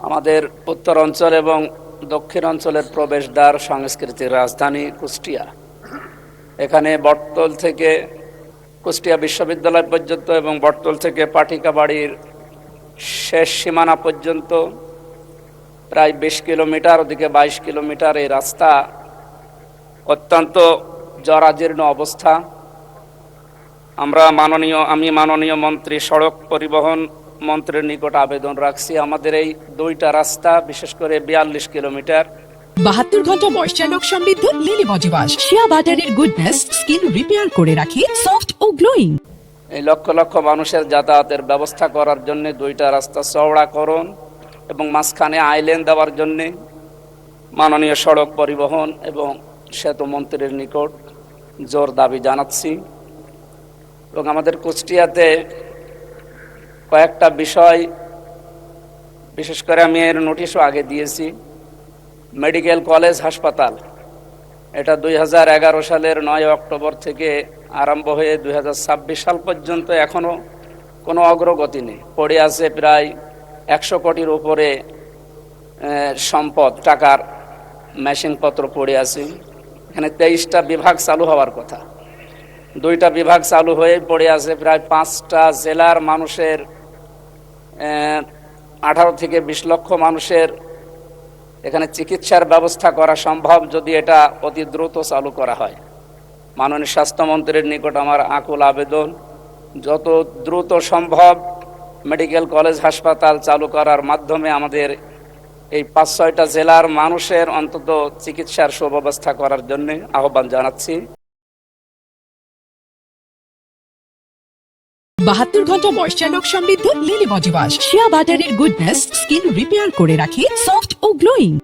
আমাদের উত্তর অঞ্চল এবং দক্ষিণ অঞ্চলের প্রবেশদ্বার সাংস্কৃতিক রাজধানী কুষ্টিয়া। এখানে বটতল থেকে কুষ্টিয়া বিশ্ববিদ্যালয় পর্যন্ত এবং বটতল থেকে পাটিকাবাড়ির শেষ সীমানা পর্যন্ত প্রায় 20 কিলোমিটার, ওদিকে 22 কিলোমিটার এই রাস্তা অত্যন্ত জরাজীর্ণ অবস্থা। আমি মাননীয় মন্ত্রী সড়ক পরিবহন মন্ত্রীর নিকট আবেদন রাখছি আমাদের এই দুইটা রাস্তা, বিশেষ করে 42 কিলোমিটার 72 ঘন্টা ময়েশ্চার লক সমৃদ্ধ লিলি বডি ওয়াশ শিয়া বাটারের গুডনেস স্কিন রিপেয়ার করে রাখে সফট ও গ্লোয়িং। এই লক্ষ লক্ষ মানুষের যাতায়াতের ব্যবস্থা করার জন্য দুইটা রাস্তা চওড়াকরণ এবং মাঝখানে আইল্যান্ড দেওয়ার জন্য মাননীয় সড়ক পরিবহন এবং সেতু মন্ত্রীর নিকট জোর দাবি জানাচ্ছি। এবং আমাদের কুষ্টিয়াতে কয়েকটা বিষয়, বিশেষ করে আমি এর নোটিশও আগে দিয়েছি। মেডিকেল কলেজ হাসপাতাল, এটা 2011 সালের 9 অক্টোবর থেকে আরম্ভ হয়ে 2026 সাল পর্যন্ত এখনও কোনো অগ্রগতি নেই। পড়ে আছে প্রায় 100 কোটির উপরে সম্পদ, টাকার মেশিনপত্র পড়ে আছে। এখানে 23টা বিভাগ চালু হওয়ার কথা, 2টা বিভাগ চালু হয়ে পড়ে আছে। প্রায় 5টা জেলার মানুষের 18 থেকে 20 লক্ষ মানুষের এখানে চিকিৎসার ব্যবস্থা করা সম্ভব যদি এটা অতি দ্রুত চালু করা হয়। মাননীয় স্বাস্থ্যমন্ত্রীর নিকট আমার আকুল আবেদন, যত দ্রুত সম্ভব মেডিকেল কলেজ হাসপাতাল চালু করার মাধ্যমে আমাদের এই 5-6টা জেলার মানুষের অন্তত চিকিৎসার সুব্যবস্থা করার জন্য আহ্বান জানাচ্ছি। 72 ঘন্টা ময়েশ্চার লক সমৃদ্ধ লিলি বডি ওয়াশ শিয়া বাটারের গুডনেস স্কিন রিপেয়ার করে রাখে সফট ও গ্লোয়িং।